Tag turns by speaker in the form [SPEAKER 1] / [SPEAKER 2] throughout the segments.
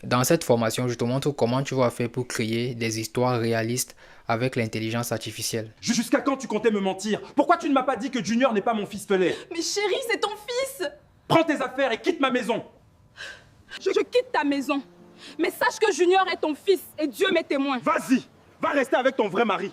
[SPEAKER 1] Dans cette formation, je te montre comment tu vas faire pour créer des histoires réalistes avec l'intelligence artificielle.
[SPEAKER 2] Jusqu'à quand tu comptais me mentir? Pourquoi tu ne m'as pas dit que Junior n'est pas mon fistelet?
[SPEAKER 3] Mais chérie, c'est ton fils!
[SPEAKER 2] Prends tes affaires et quitte ma maison.
[SPEAKER 3] Je quitte ta maison. Mais sache que Junior est ton fils et Dieu m'est témoin.
[SPEAKER 2] Vas-y, va rester avec ton vrai mari.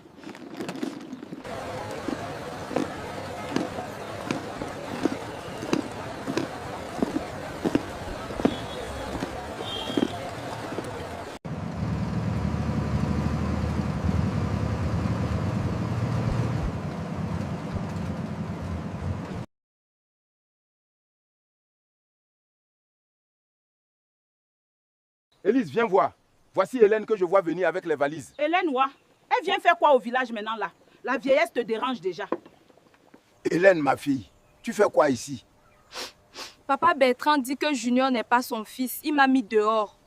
[SPEAKER 2] Élise, viens voir. Voici Hélène que je vois venir avec les valises.
[SPEAKER 4] Hélène, ouais. Elle vient faire quoi au village maintenant là? La vieillesse te dérange déjà.
[SPEAKER 5] Hélène, ma fille, tu fais quoi ici?
[SPEAKER 3] Papa Bertrand dit que Junior n'est pas son fils. Il m'a mis dehors.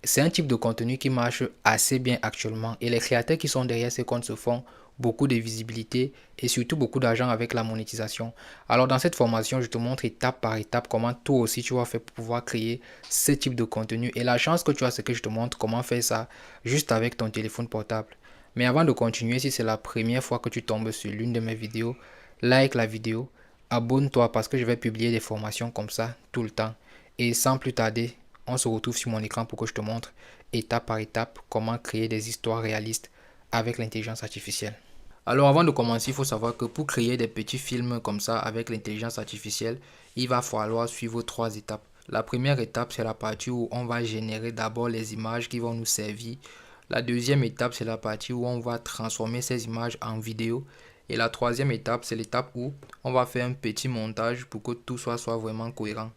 [SPEAKER 1] C'est un type de contenu qui marche assez bien actuellement et les créateurs qui sont derrière ces comptes se font beaucoup de visibilité et surtout beaucoup d'argent avec la monétisation. Alors dans cette formation, je te montre étape par étape comment toi aussi tu vas faire pour pouvoir créer ce type de contenu. Et la chance que tu as, c'est que je te montre comment faire ça juste avec ton téléphone portable. Mais avant de continuer, si c'est la première fois que tu tombes sur l'une de mes vidéos, like la vidéo, abonne-toi parce que je vais publier des formations comme ça tout le temps. Et sans plus tarder, on se retrouve sur mon écran pour que je te montre étape par étape comment créer des histoires réalistes avec l'intelligence artificielle. Alors avant de commencer, il faut savoir que pour créer des petits films comme ça avec l'intelligence artificielle, il va falloir suivre trois étapes. La première étape, c'est la partie où on va générer d'abord les images qui vont nous servir. La deuxième étape, c'est la partie où on va transformer ces images en vidéo. Et la troisième étape, c'est l'étape où on va faire un petit montage pour que tout soit vraiment cohérent.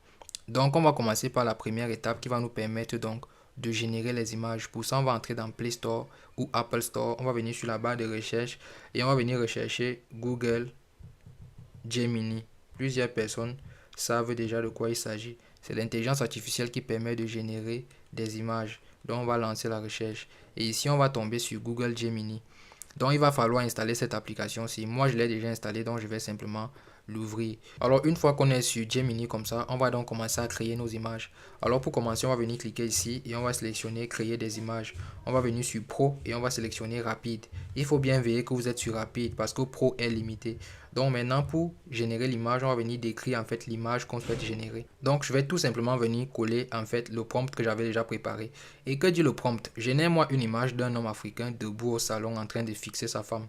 [SPEAKER 1] Donc on va commencer par la première étape qui va nous permettre donc de générer les images. Pour ça, on va entrer dans Play Store ou Apple Store. On va venir sur la barre de recherche et on va venir rechercher Google Gemini. Plusieurs personnes savent déjà de quoi il s'agit. C'est l'intelligence artificielle qui permet de générer des images. Donc on va lancer la recherche. Et ici, on va tomber sur Google Gemini. Donc il va falloir installer cette application-ci. Moi, je l'ai déjà installée, donc je vais simplement l'ouvrir. Alors une fois qu'on est sur Gemini comme ça, on va donc commencer à créer nos images. Alors pour commencer, on va venir cliquer ici et on va sélectionner créer des images. On va venir sur Pro et on va sélectionner rapide. Il faut bien veiller que vous êtes sur rapide parce que Pro est limité. Donc maintenant pour générer l'image, on va venir décrire en fait l'image qu'on souhaite générer. Donc je vais tout simplement venir coller en fait le prompt que j'avais déjà préparé. Et que dit le prompt? Génère-moi une image d'un homme africain debout au salon en train de fixer sa femme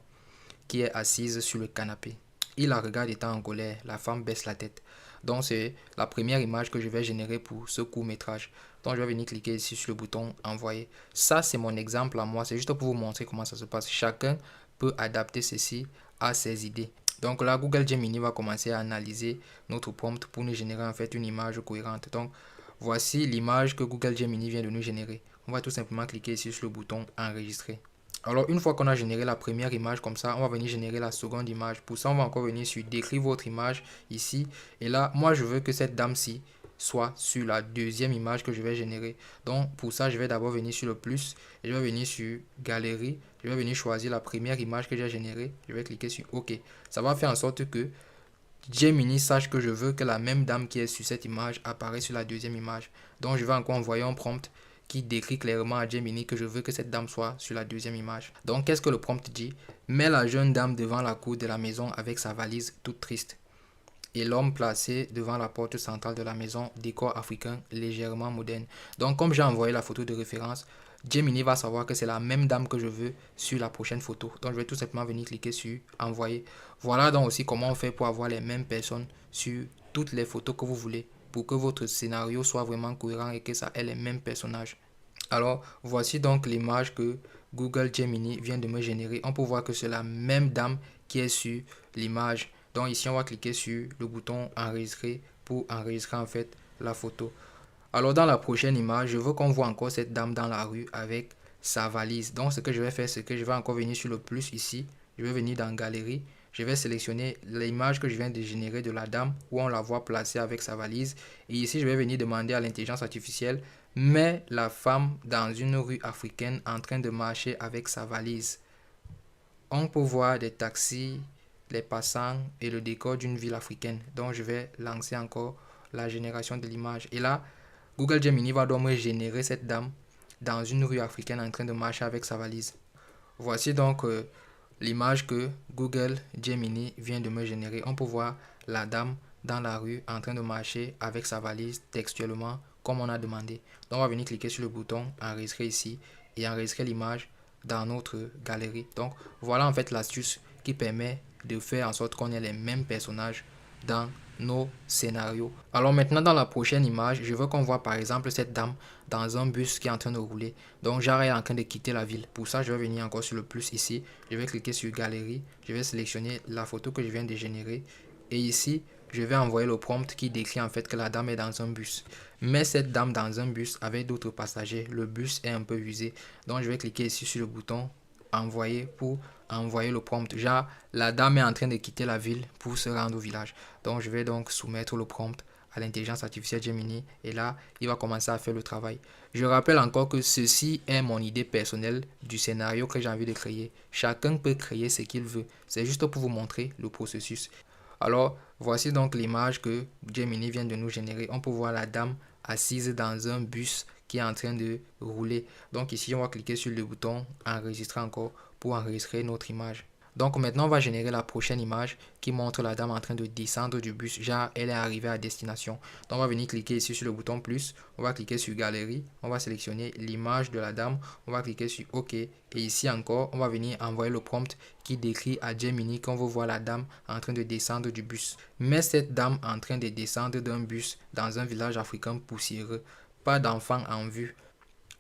[SPEAKER 1] qui est assise sur le canapé. Il la regarde étant en colère, la femme baisse la tête. Donc c'est la première image que je vais générer pour ce court métrage. Donc je vais venir cliquer ici sur le bouton envoyer. Ça c'est mon exemple à moi, c'est juste pour vous montrer comment ça se passe. Chacun peut adapter ceci à ses idées. Donc là Google Gemini va commencer à analyser notre prompt pour nous générer en fait une image cohérente. Donc voici l'image que Google Gemini vient de nous générer. On va tout simplement cliquer ici sur le bouton enregistrer. Alors une fois qu'on a généré la première image comme ça, on va venir générer la seconde image. Pour ça, on va encore venir sur décrire votre image ici. Et là, moi je veux que cette dame-ci soit sur la deuxième image que je vais générer. Donc pour ça, je vais d'abord venir sur le plus et je vais venir sur galerie. Je vais venir choisir la première image que j'ai générée. Je vais cliquer sur OK. Ça va faire en sorte que Gemini sache que je veux que la même dame qui est sur cette image apparaisse sur la deuxième image. Donc je vais encore envoyer un prompt qui décrit clairement à Gemini que je veux que cette dame soit sur la deuxième image. Donc qu'est-ce que le prompt dit? Mets la jeune dame devant la cour de la maison avec sa valise toute triste. Et l'homme placé devant la porte centrale de la maison, décor africain légèrement moderne. Donc comme j'ai envoyé la photo de référence, Gemini va savoir que c'est la même dame que je veux sur la prochaine photo. Donc je vais tout simplement venir cliquer sur envoyer. Voilà donc aussi comment on fait pour avoir les mêmes personnes sur toutes les photos que vous voulez, pour que votre scénario soit vraiment cohérent et que ça ait les mêmes personnages. Alors voici donc l'image que Google Gemini vient de me générer. On peut voir que c'est la même dame qui est sur l'image. Donc ici on va cliquer sur le bouton enregistrer pour enregistrer en fait la photo. Alors dans la prochaine image, je veux qu'on voit encore cette dame dans la rue avec sa valise. Donc ce que je vais faire, c'est que je vais encore venir sur le plus ici. Je vais venir dans galerie. Je vais sélectionner l'image que je viens de générer de la dame où on la voit placée avec sa valise. Et ici, je vais venir demander à l'intelligence artificielle, mets la femme dans une rue africaine en train de marcher avec sa valise. On peut voir des taxis, les passants et le décor d'une ville africaine. Donc je vais lancer encore la génération de l'image. Et là, Google Gemini va donc me générer cette dame dans une rue africaine en train de marcher avec sa valise. Voici donc l'image que Google Gemini vient de me générer. On peut voir la dame dans la rue en train de marcher avec sa valise textuellement comme on a demandé. Donc on va venir cliquer sur le bouton enregistrer ici et enregistrer l'image dans notre galerie. Donc voilà en fait l'astuce qui permet de faire en sorte qu'on ait les mêmes personnages dans nos scénarios. Alors maintenant dans la prochaine image, je veux qu'on voit par exemple cette dame dans un bus qui est en train de rouler. Donc genre elle est en train de quitter la ville. Pour ça je vais venir encore sur le plus ici. Je vais cliquer sur galerie. Je vais sélectionner la photo que je viens de générer. Et ici je vais envoyer le prompt qui décrit en fait que la dame est dans un bus. Mais cette dame dans un bus avec d'autres passagers. Le bus est un peu usé. Donc je vais cliquer ici sur le bouton envoyer pour envoyer le prompt. Genre, la dame est en train de quitter la ville pour se rendre au village. Donc, je vais donc soumettre le prompt à l'intelligence artificielle Gemini. Et là, il va commencer à faire le travail. Je rappelle encore que ceci est mon idée personnelle du scénario que j'ai envie de créer. Chacun peut créer ce qu'il veut. C'est juste pour vous montrer le processus. Alors, voici donc l'image que Gemini vient de nous générer. On peut voir la dame assise dans un bus qui est en train de rouler. Donc ici, on va cliquer sur le bouton enregistrer encore pour enregistrer notre image. Donc maintenant, on va générer la prochaine image qui montre la dame en train de descendre du bus. Genre, elle est arrivée à destination. Donc on va venir cliquer ici sur le bouton plus. On va cliquer sur galerie. On va sélectionner l'image de la dame. On va cliquer sur OK. Et ici encore, on va venir envoyer le prompt qui décrit à Gemini qu'on veut voir la dame en train de descendre du bus. Mais cette dame en train de descendre d'un bus dans un village africain poussiéreux. Pas d'enfant en vue.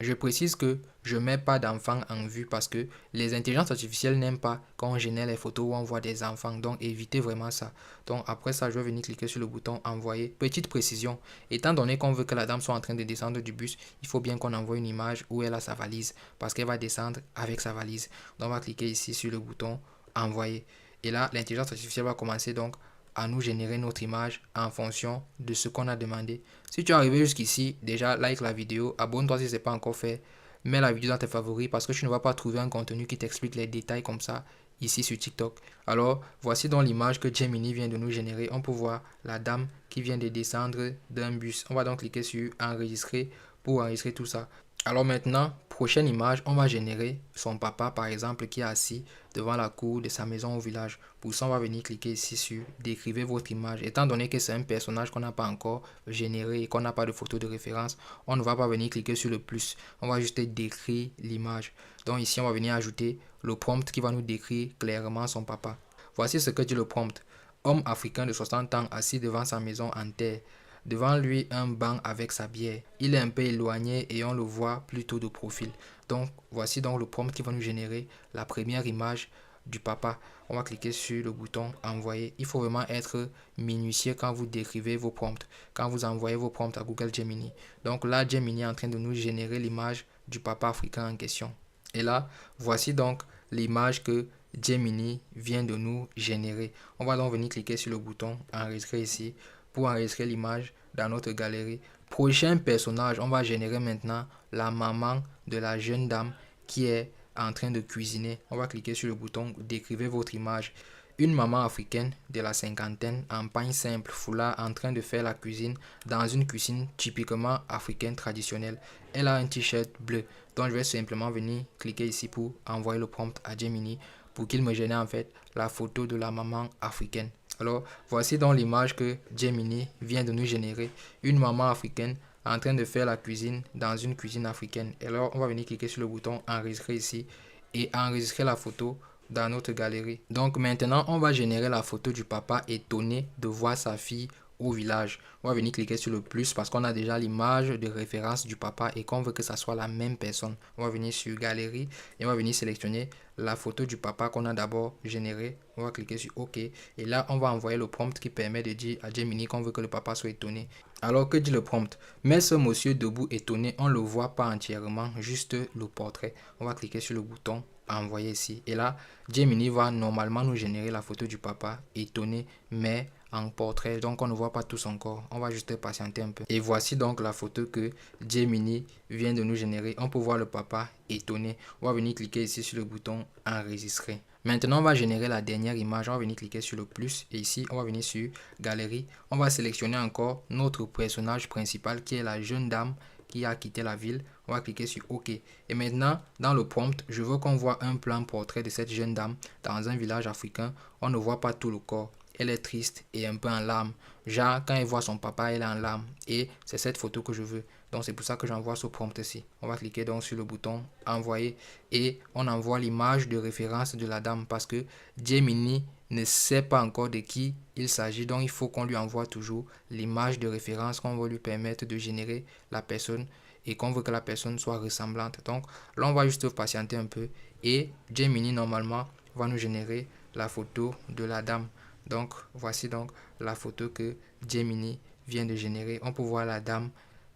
[SPEAKER 1] Je précise que je ne mets pas d'enfants en vue parce que les intelligences artificielles n'aiment pas quand on génère les photos où on voit des enfants. Donc évitez vraiment ça. Donc après ça, je vais venir cliquer sur le bouton envoyer. Petite précision, étant donné qu'on veut que la dame soit en train de descendre du bus, il faut bien qu'on envoie une image où elle a sa valise parce qu'elle va descendre avec sa valise. Donc on va cliquer ici sur le bouton envoyer. Et là, l'intelligence artificielle va commencer donc à nous générer notre image en fonction de ce qu'on a demandé. Si tu es arrivé jusqu'ici, déjà like la vidéo, abonne-toi si ce n'est pas encore fait, mets la vidéo dans tes favoris parce que tu ne vas pas trouver un contenu qui t'explique les détails comme ça ici sur TikTok. Alors, voici donc l'image que Gemini vient de nous générer. On peut voir la dame qui vient de descendre d'un bus. On va donc cliquer sur enregistrer pour enregistrer tout ça. Alors maintenant, prochaine image, on va générer son papa par exemple qui est assis devant la cour de sa maison au village. Pour ça, on va venir cliquer ici sur décrivez votre image. Étant donné que c'est un personnage qu'on n'a pas encore généré et qu'on n'a pas de photo de référence, on ne va pas venir cliquer sur le plus. On va juste décrire l'image. Donc ici, on va venir ajouter le prompt qui va nous décrire clairement son papa. Voici ce que dit le prompt. Homme africain de 60 ans assis devant sa maison en terre. Devant lui, un banc avec sa bière. Il est un peu éloigné et on le voit plutôt de profil. Donc, voici donc le prompt qui va nous générer la première image du papa. On va cliquer sur le bouton envoyer. Il faut vraiment être minutieux quand vous décrivez vos prompts, quand vous envoyez vos prompts à Google Gemini. Donc là, Gemini est en train de nous générer l'image du papa africain en question. Et là, voici donc l'image que Gemini vient de nous générer. On va donc venir cliquer sur le bouton enregistrer ici pour enregistrer l'image dans notre galerie. Prochain personnage, on va générer maintenant la maman de la jeune dame qui est en train de cuisiner. On va cliquer sur le bouton décrivez votre image. Une maman africaine de la cinquantaine en pagne simple, foulard, en train de faire la cuisine dans une cuisine typiquement africaine traditionnelle. Elle a un t-shirt bleu. Donc je vais simplement venir cliquer ici pour envoyer le prompt à Gemini pour qu'il me génère en fait la photo de la maman africaine. Alors, voici donc l'image que Gemini vient de nous générer. Une maman africaine en train de faire la cuisine dans une cuisine africaine. Et alors, on va venir cliquer sur le bouton enregistrer ici et enregistrer la photo dans notre galerie. Donc maintenant, on va générer la photo du papa étonné de voir sa fille au village. On va venir cliquer sur le plus parce qu'on a déjà l'image de référence du papa et qu'on veut que ça soit la même personne. On va venir sur galerie et on va venir sélectionner la photo du papa qu'on a d'abord générée. On va cliquer sur OK et là on va envoyer le prompt qui permet de dire à Gemini qu'on veut que le papa soit étonné. Alors que dit le prompt? Mais ce monsieur debout étonné, on ne le voit pas entièrement, juste le portrait. On va cliquer sur le bouton envoyer ici et là Gemini va normalement nous générer la photo du papa étonné mais en portrait, donc on ne voit pas tout son corps. On va juste patienter un peu. Et voici donc la photo que Gemini vient de nous générer. On peut voir le papa étonné. On va venir cliquer ici sur le bouton enregistrer. Maintenant, on va générer la dernière image. On va venir cliquer sur le plus et ici, on va venir sur Galerie. On va sélectionner encore notre personnage principal qui est la jeune dame qui a quitté la ville. On va cliquer sur OK. Et maintenant, dans le prompt, je veux qu'on voit un plan portrait de cette jeune dame dans un village africain. On ne voit pas tout le corps. Elle est triste et un peu en larmes. Genre, quand elle voit son papa, elle est en larmes. Et c'est cette photo que je veux. Donc, c'est pour ça que j'envoie ce prompt-ci. On va cliquer donc sur le bouton envoyer et on envoie l'image de référence de la dame parce que Gemini ne sait pas encore de qui il s'agit. Donc, il faut qu'on lui envoie toujours l'image de référence qu'on va lui permettre de générer la personne et qu'on veut que la personne soit ressemblante. Donc, là, on va juste patienter un peu et Gemini, normalement, va nous générer la photo de la dame. Donc, voici donc la photo que Gemini vient de générer. On peut voir la dame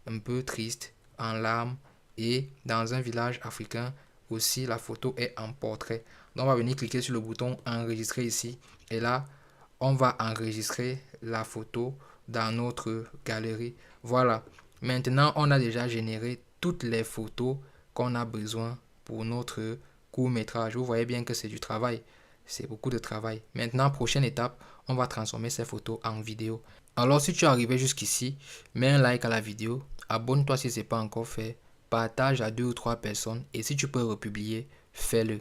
[SPEAKER 1] un peu triste, en larmes et dans un village africain aussi la photo est en portrait. Donc on va venir cliquer sur le bouton enregistrer ici et là on va enregistrer la photo dans notre galerie. Voilà, maintenant on a déjà généré toutes les photos qu'on a besoin pour notre court-métrage. Vous voyez bien que c'est du travail, c'est beaucoup de travail. Maintenant, prochaine étape, on va transformer ces photos en vidéo. Alors si tu es arrivé jusqu'ici, mets un like à la vidéo, abonne-toi si ce n'est pas encore fait, partage à 2 ou 3 personnes et si tu peux republier, fais-le.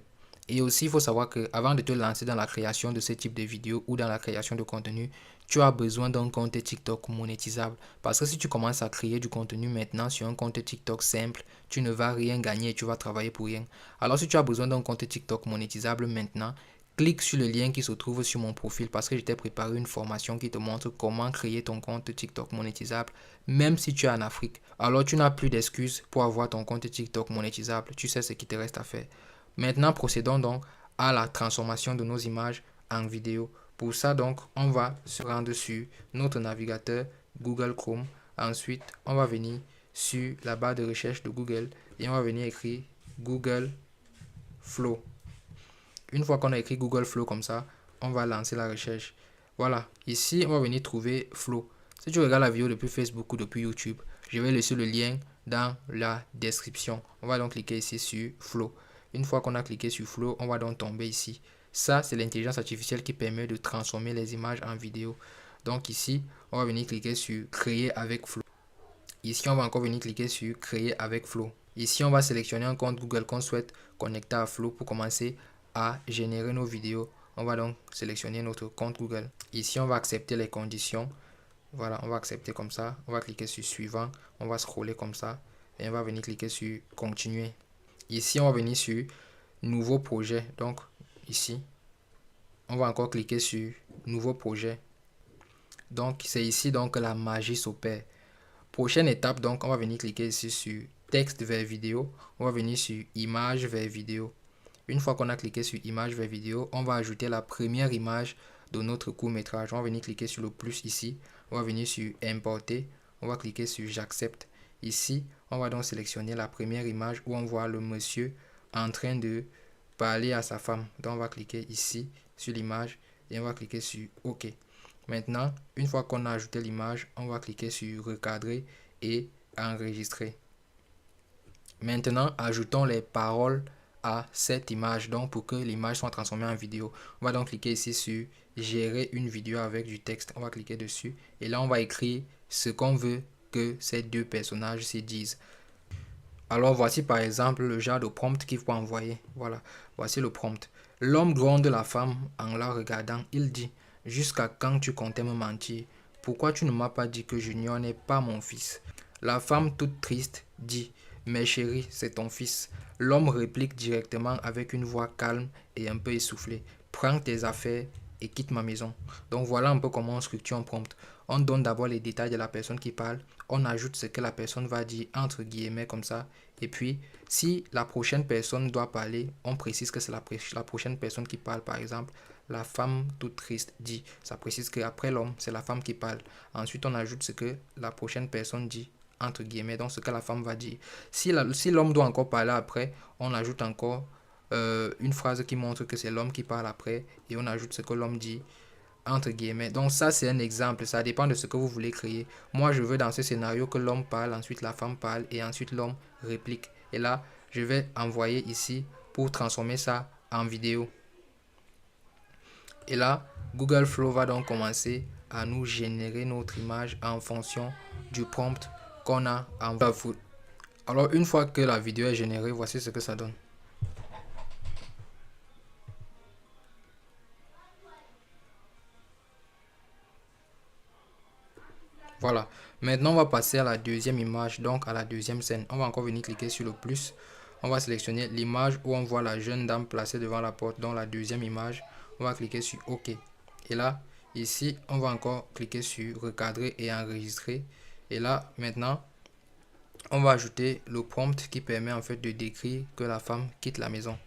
[SPEAKER 1] Et aussi, il faut savoir que avant de te lancer dans la création de ce type de vidéos ou dans la création de contenu, tu as besoin d'un compte TikTok monétisable. Parce que si tu commences à créer du contenu maintenant sur un compte TikTok simple, tu ne vas rien gagner et tu vas travailler pour rien. Alors si tu as besoin d'un compte TikTok monétisable maintenant, clique sur le lien qui se trouve sur mon profil parce que je t'ai préparé une formation qui te montre comment créer ton compte TikTok monétisable même si tu es en Afrique. Alors tu n'as plus d'excuses pour avoir ton compte TikTok monétisable. Tu sais ce qui te reste à faire. Maintenant, procédons donc à la transformation de nos images en vidéo. Pour ça donc, on va se rendre sur notre navigateur Google Chrome. Ensuite, on va venir sur la barre de recherche de Google et on va venir écrire Google Flow. Une fois qu'on a écrit Google Flow comme ça, on va lancer la recherche. Voilà, ici, on va venir trouver Flow. Si tu regardes la vidéo depuis Facebook ou depuis YouTube, je vais laisser le lien dans la description. On va donc cliquer ici sur Flow. Une fois qu'on a cliqué sur Flow, on va donc tomber ici. Ça, c'est l'intelligence artificielle qui permet de transformer les images en vidéo. Donc ici, on va venir cliquer sur Créer avec Flow. Ici, on va encore venir cliquer sur Créer avec Flow. Ici, on va sélectionner un compte Google qu'on souhaite connecter à Flow pour commencer à générer nos vidéos. On va donc sélectionner notre compte Google. Ici, on va accepter les conditions. Voilà, on va accepter comme ça. On va cliquer sur Suivant. On va scroller comme ça. Et on va venir cliquer sur Continuer. Ici, on va venir sur Nouveau projet. Donc, ici, on va encore cliquer sur Nouveau projet. Donc, c'est ici donc que la magie s'opère. Prochaine étape, donc, on va venir cliquer ici sur Texte vers vidéo. On va venir sur Image vers vidéo. Une fois qu'on a cliqué sur Image vers vidéo, on va ajouter la première image de notre court-métrage. On va venir cliquer sur le plus ici. On va venir sur Importer. On va cliquer sur J'accepte. Ici, on va donc sélectionner la première image où on voit le monsieur en train de parler à sa femme. Donc, on va cliquer ici sur l'image et on va cliquer sur OK. Maintenant, une fois qu'on a ajouté l'image, on va cliquer sur Recadrer et Enregistrer. Maintenant, ajoutons les paroles à cette image donc pour que l'image soit transformée en vidéo. On va donc cliquer ici sur Gérer une vidéo avec du texte. On va cliquer dessus et là, on va écrire ce qu'on veut que ces deux personnages se disent. Alors voici par exemple le genre de prompt qu'il faut envoyer. Voilà, voici le prompt. L'homme gronde la femme en la regardant. Il dit: jusqu'à quand tu comptais me mentir? Pourquoi tu ne m'as pas dit que Junior n'est pas mon fils? La femme toute triste dit: mais chérie, c'est ton fils. L'homme réplique directement avec une voix calme et un peu essoufflée: prends tes affaires et quitte ma maison. Donc voilà un peu comment on structure un prompt. On donne d'abord les détails de la personne qui parle, on ajoute ce que la personne va dire entre guillemets comme ça, et puis si la prochaine personne doit parler, on précise que c'est la prochaine personne qui parle. Par exemple, la femme toute triste dit, ça précise qu'après l'homme, c'est la femme qui parle. Ensuite, on ajoute ce que la prochaine personne dit entre guillemets, donc ce que la femme va dire. Si l'homme doit encore parler après, on ajoute encore une phrase qui montre que c'est l'homme qui parle après et on ajoute ce que l'homme dit entre guillemets. Donc ça, c'est un exemple, ça dépend de ce que vous voulez créer. Moi, je veux dans ce scénario que l'homme parle, ensuite la femme parle et ensuite l'homme réplique. Et là, je vais envoyer ici pour transformer ça en vidéo. Et là, Google Flow va donc commencer à nous générer notre image en fonction du prompt qu'on a envoyé. Alors une fois que la vidéo est générée, voici ce que ça donne. Voilà, maintenant on va passer à la deuxième image, donc à la deuxième scène. On va encore venir cliquer sur le plus. On va sélectionner l'image où on voit la jeune dame placée devant la porte, dans la deuxième image. On va cliquer sur OK. Et là, ici, on va encore cliquer sur recadrer et enregistrer. Et là, maintenant, on va ajouter le prompt qui permet en fait de décrire que la femme quitte la maison.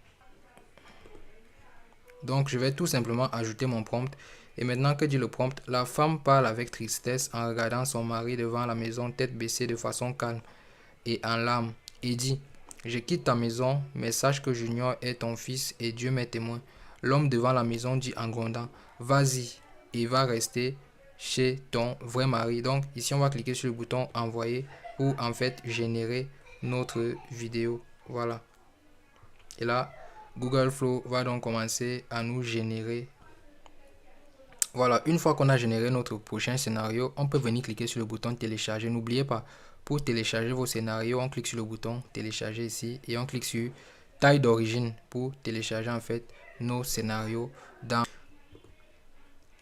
[SPEAKER 1] Donc, je vais tout simplement ajouter mon prompt. Et maintenant, que dit le prompt? La femme parle avec tristesse en regardant son mari devant la maison, tête baissée de façon calme et en larmes, et dit: je quitte ta maison, mais sache que Junior est ton fils et Dieu m'est témoin. L'homme devant la maison dit en grondant: vas-y, et va rester chez ton vrai mari. Donc ici, on va cliquer sur le bouton envoyer pour en fait générer notre vidéo. Voilà. Et là, Google Flow va donc commencer à nous générer. Voilà, une fois qu'on a généré notre prochain scénario, on peut venir cliquer sur le bouton télécharger. N'oubliez pas, pour télécharger vos scénarios, on clique sur le bouton télécharger ici et on clique sur taille d'origine pour télécharger en fait nos scénarios.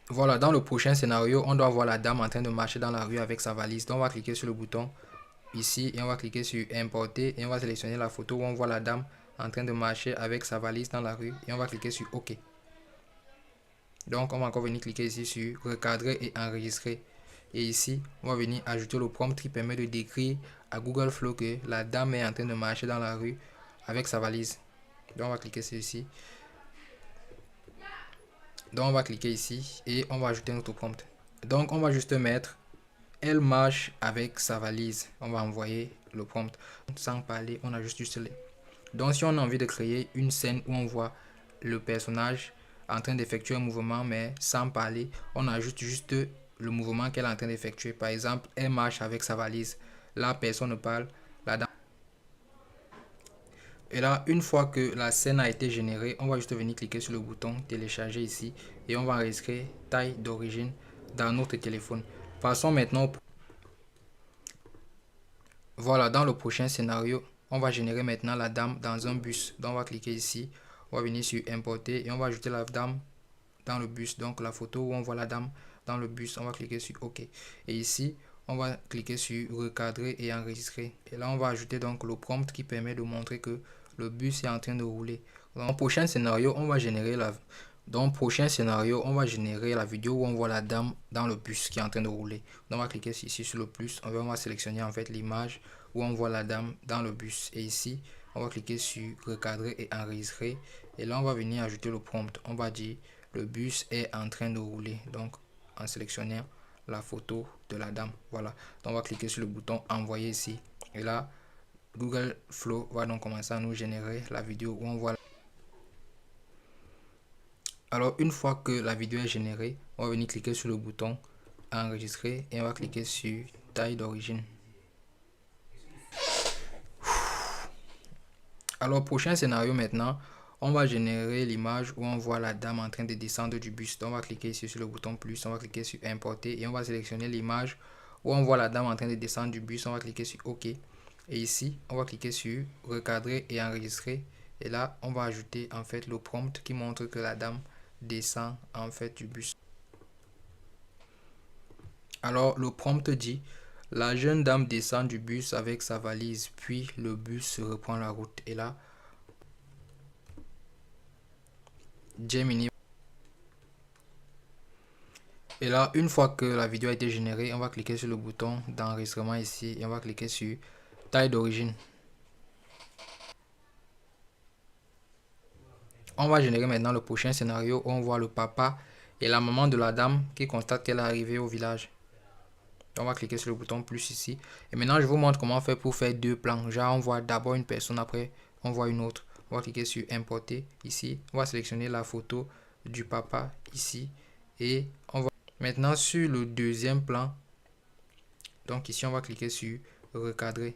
[SPEAKER 1] Voilà, dans le prochain scénario, on doit voir la dame en train de marcher dans la rue avec sa valise. Donc on va cliquer sur le bouton ici et on va cliquer sur importer et on va sélectionner la photo où on voit la dame en train de marcher avec sa valise dans la rue et on va cliquer sur OK. Donc on va encore venir cliquer ici sur recadrer et enregistrer. Et ici, on va venir ajouter le prompt qui permet de décrire à Google Flow que la dame est en train de marcher dans la rue avec sa valise. Donc on va cliquer sur ici. Donc on va cliquer ici et on va ajouter notre prompt. Donc on va juste mettre elle marche avec sa valise. On va envoyer le prompt. Sans parler, on ajuste juste les. Donc si on a envie de créer une scène où on voit le personnage en train d'effectuer un mouvement mais sans parler, on ajoute juste le mouvement qu'elle est en train d'effectuer. Par exemple, elle marche avec sa valise. Là, personne ne parle. La dame. Et là, une fois que la scène a été générée, on va juste venir cliquer sur le bouton télécharger ici et on va enregistrer taille d'origine dans notre téléphone. Passons maintenant. Voilà, dans le prochain scénario, on va générer maintenant la dame dans un bus. Donc on va cliquer ici, on va venir sur importer et on va ajouter la dame dans le bus. Donc la photo où on voit la dame dans le bus, on va cliquer sur OK. Et ici, on va cliquer sur recadrer et enregistrer. Et là, on va ajouter donc le prompt qui permet de montrer que le bus est en train de rouler. Dans le prochain scénario, on va générer la vidéo où on voit la dame dans le bus qui est en train de rouler. Donc on va cliquer ici sur le plus. On va sélectionner en fait l'image où on voit la dame dans le bus. Et ici, on va cliquer sur recadrer et enregistrer. Et là, on va venir ajouter le prompt. On va dire le bus est en train de rouler. Donc en sélectionnant la photo de la dame. Voilà. Donc on va cliquer sur le bouton envoyer ici. Et là, Google Flow va donc commencer à nous générer la vidéo où on voit. Alors une fois que la vidéo est générée, on va venir cliquer sur le bouton enregistrer et on va cliquer sur taille d'origine. Alors prochain scénario maintenant, on va générer l'image où on voit la dame en train de descendre du bus. Donc on va cliquer ici sur le bouton plus, on va cliquer sur importer et on va sélectionner l'image où on voit la dame en train de descendre du bus. On va cliquer sur OK. Et ici, on va cliquer sur recadrer et enregistrer. Et là, on va ajouter en fait le prompt qui montre que la dame descend en fait du bus. Alors le prompt dit: la jeune dame descend du bus avec sa valise, puis le bus reprend la route. Et là, Gemini. Et là, une fois que la vidéo a été générée, on va cliquer sur le bouton d'enregistrement ici et on va cliquer sur taille d'origine. On va générer maintenant le prochain scénario où on voit le papa et la maman de la dame qui constate qu'elle est arrivée au village. On va cliquer sur le bouton plus ici. Et maintenant, je vous montre comment faire pour faire deux plans. Genre, on voit d'abord une personne, après on voit une autre. On va cliquer sur importer ici. On va sélectionner la photo du papa ici. Et on va maintenant sur le deuxième plan. Donc ici, on va cliquer sur recadrer.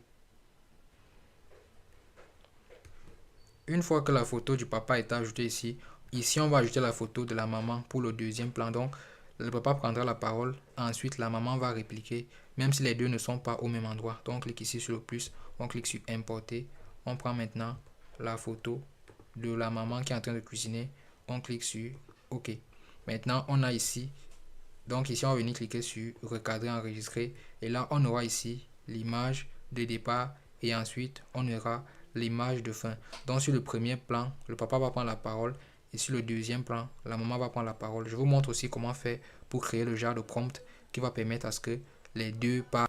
[SPEAKER 1] Une fois que la photo du papa est ajoutée ici, Ici, on va ajouter la photo de la maman pour le deuxième plan. Donc, le papa prendra la parole. Ensuite, la maman va répliquer, même si les deux ne sont pas au même endroit. Donc, on clique ici sur le plus. On clique sur importer. On prend maintenant la photo de la maman qui est en train de cuisiner. On clique sur OK. Maintenant, on a ici. Donc, ici, on va venir cliquer sur recadrer, enregistrer. Et là, on aura ici l'image de départ. Et ensuite, on aura l'image de fin. Donc, sur le premier plan, le papa va prendre la parole. Et sur le deuxième plan, la maman va prendre la parole. Je vous montre aussi comment faire pour créer le genre de prompt qui va permettre à ce que les deux parlent.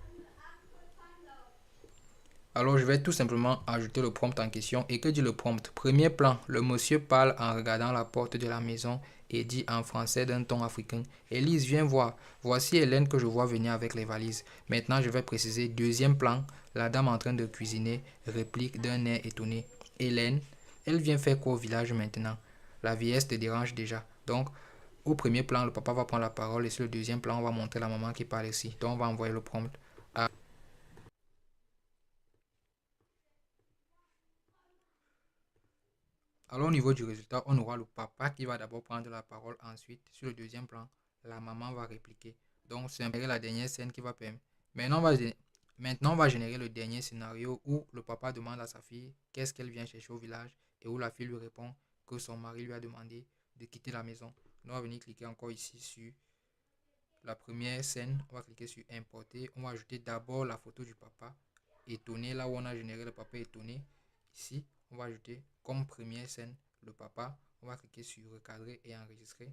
[SPEAKER 1] Alors, je vais tout simplement ajouter le prompt en question. Et que dit le prompt? Premier plan, le monsieur parle en regardant la porte de la maison et dit en français d'un ton africain: Élise, viens voir. Voici Hélène que je vois venir avec les valises. Maintenant, je vais préciser. Deuxième plan, la dame en train de cuisiner réplique d'un air étonné: Hélène, elle vient faire quoi au village maintenant? La vieillesse te dérange déjà. Donc, au premier plan, le papa va prendre la parole et sur le deuxième plan, on va montrer la maman qui parle ici. Donc, on va envoyer le prompt à... Alors, au niveau du résultat, on aura le papa qui va d'abord prendre la parole. Ensuite, sur le deuxième plan, la maman va répliquer. Donc, c'est la dernière scène qui va permettre. Maintenant, on va générer le dernier scénario où le papa demande à sa fille qu'est-ce qu'elle vient chercher au village et où la fille lui répond que son mari lui a demandé de quitter la maison. On va venir cliquer encore ici sur la première scène. On va cliquer sur importer. On va ajouter d'abord la photo du papa étonné, là où on a généré le papa étonné. Ici, on va ajouter comme première scène le papa. On va cliquer sur recadrer et enregistrer.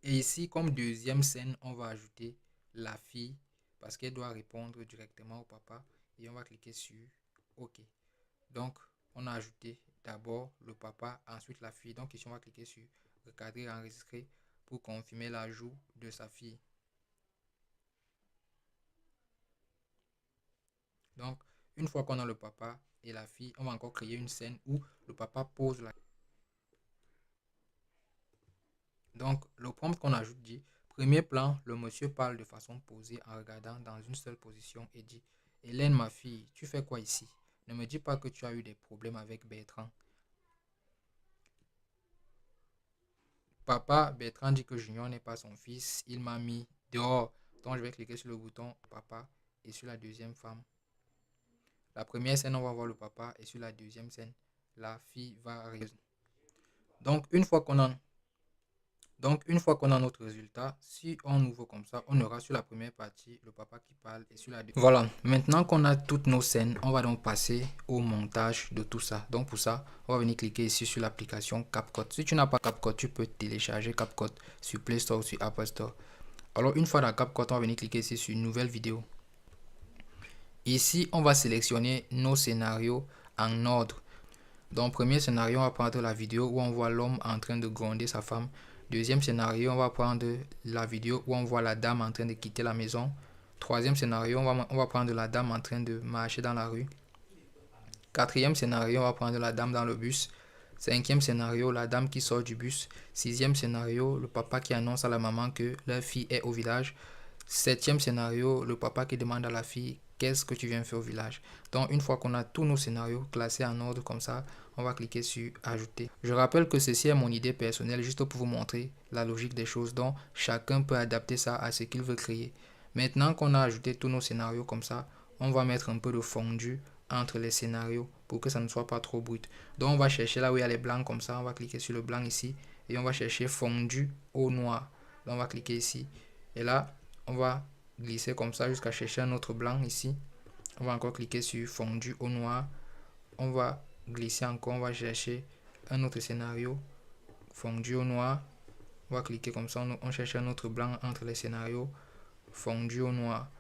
[SPEAKER 1] Et ici, comme deuxième scène, on va ajouter la fille parce qu'elle doit répondre directement au papa. Et on va cliquer sur OK. Donc, on a ajouté d'abord le papa, ensuite la fille. Donc ici, on va cliquer sur recadrer et enregistrer pour confirmer l'ajout de sa fille. Donc, une fois qu'on a le papa et la fille, on va encore créer une scène où le papa pose la... Donc, le prompt qu'on ajoute dit: premier plan, le monsieur parle de façon posée en regardant dans une seule position et dit: Hélène, ma fille, tu fais quoi ici? Ne me dis pas que tu as eu des problèmes avec Bertrand. Papa, Bertrand dit que Junior n'est pas son fils. Il m'a mis dehors. Donc, je vais cliquer sur le bouton papa et sur la deuxième femme. La première scène, on va voir le papa et sur la deuxième scène, la fille va résoudre. Donc, une fois qu'on a notre résultat, si on ouvre comme ça, on aura sur la première partie le papa qui parle et sur la deuxième. Voilà, maintenant qu'on a toutes nos scènes, on va donc passer au montage de tout ça. Donc pour ça, on va venir cliquer ici sur l'application CapCut. Si tu n'as pas CapCut, tu peux télécharger CapCut sur Play Store ou sur Apple Store. Alors une fois dans CapCut, on va venir cliquer ici sur nouvelle vidéo. Ici, on va sélectionner nos scénarios en ordre. Donc premier scénario, on va prendre la vidéo où on voit l'homme en train de gronder sa femme. Deuxième scénario, on va prendre la vidéo où on voit la dame en train de quitter la maison. Troisième scénario, on va prendre la dame en train de marcher dans la rue. Quatrième scénario, on va prendre la dame dans le bus. Cinquième scénario, la dame qui sort du bus. Sixième scénario, le papa qui annonce à la maman que leur fille est au village. Septième scénario, le papa qui demande à la fille: qu'est-ce que tu viens faire au village? Donc une fois qu'on a tous nos scénarios classés en ordre comme ça, on va cliquer sur ajouter. Je rappelle que ceci est mon idée personnelle juste pour vous montrer la logique des choses, donc chacun peut adapter ça à ce qu'il veut créer. Maintenant qu'on a ajouté tous nos scénarios comme ça, on va mettre un peu de fondu entre les scénarios pour que ça ne soit pas trop brut. Donc on va chercher là où il y a les blancs comme ça, on va cliquer sur le blanc ici et on va chercher fondu au noir. Donc on va cliquer ici et là on va glisser comme ça jusqu'à chercher un autre blanc ici. On va encore cliquer sur fondu au noir. On va glisser encore, on va chercher un autre scénario fondu au noir. On va cliquer comme ça, on cherche un autre blanc entre les scénarios fondu au noir.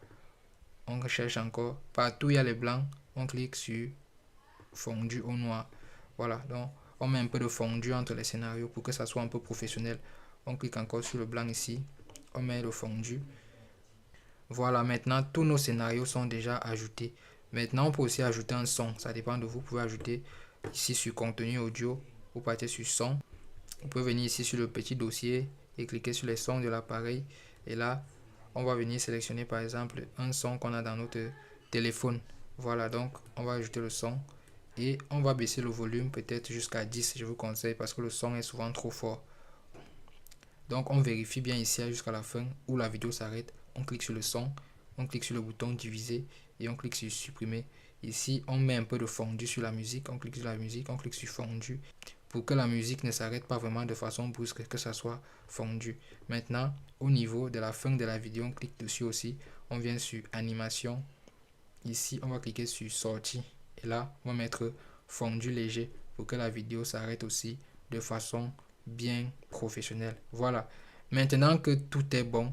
[SPEAKER 1] On cherche encore, partout il y a les blancs, on clique sur fondu au noir. Voilà, donc on met un peu de fondu entre les scénarios pour que ça soit un peu professionnel. On clique encore sur le blanc ici, on met le fondu. Voilà, maintenant tous nos scénarios sont déjà ajoutés. Maintenant on peut aussi ajouter un son, ça dépend de vous. Vous pouvez ajouter ici sur contenu audio, vous partez sur son. Vous pouvez venir ici sur le petit dossier et cliquer sur les sons de l'appareil. Et là, on va venir sélectionner par exemple un son qu'on a dans notre téléphone. Voilà, donc on va ajouter le son. Et on va baisser le volume peut-être jusqu'à 10, je vous conseille, parce que le son est souvent trop fort. Donc on vérifie bien ici jusqu'à la fin où la vidéo s'arrête. On clique sur le son, on clique sur le bouton diviser et on clique sur supprimer. Ici on met un peu de fondu sur la musique, on clique sur la musique, on clique sur fondu pour que la musique ne s'arrête pas vraiment de façon brusque, que ça soit fondu. Maintenant au niveau de la fin de la vidéo, on clique dessus aussi, on vient sur animation. Ici on va cliquer sur sortie et là on va mettre fondu léger pour que la vidéo s'arrête aussi de façon bien professionnelle. Voilà, maintenant que tout est bon,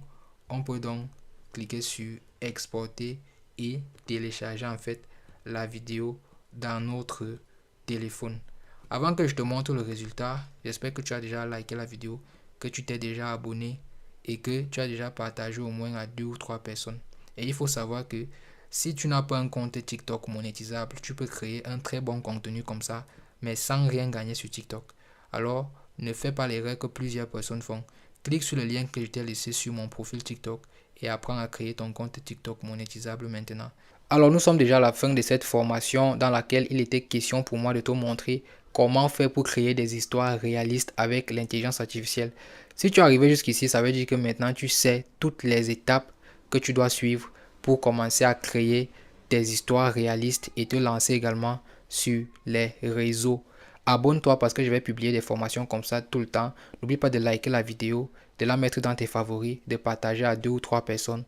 [SPEAKER 1] on peut donc cliquer sur exporter et télécharger en fait la vidéo dans notre téléphone. Avant que je te montre le résultat, j'espère que tu as déjà liké la vidéo, que tu t'es déjà abonné et que tu as déjà partagé au moins à 2 ou 3 personnes. Et il faut savoir que si tu n'as pas un compte TikTok monétisable, tu peux créer un très bon contenu comme ça, mais sans rien gagner sur TikTok. Alors, ne fais pas l'erreur que plusieurs personnes font. Clique sur le lien que je t'ai laissé sur mon profil TikTok et apprends à créer ton compte TikTok monétisable maintenant. Alors, nous sommes déjà à la fin de cette formation dans laquelle il était question pour moi de te montrer comment faire pour créer des histoires réalistes avec l'intelligence artificielle. Si tu es arrivé jusqu'ici, ça veut dire que maintenant tu sais toutes les étapes que tu dois suivre pour commencer à créer des histoires réalistes et te lancer également sur les réseaux. Abonne-toi parce que je vais publier des formations comme ça tout le temps. N'oublie pas de liker la vidéo, de la mettre dans tes favoris, de partager à 2 ou 3 personnes.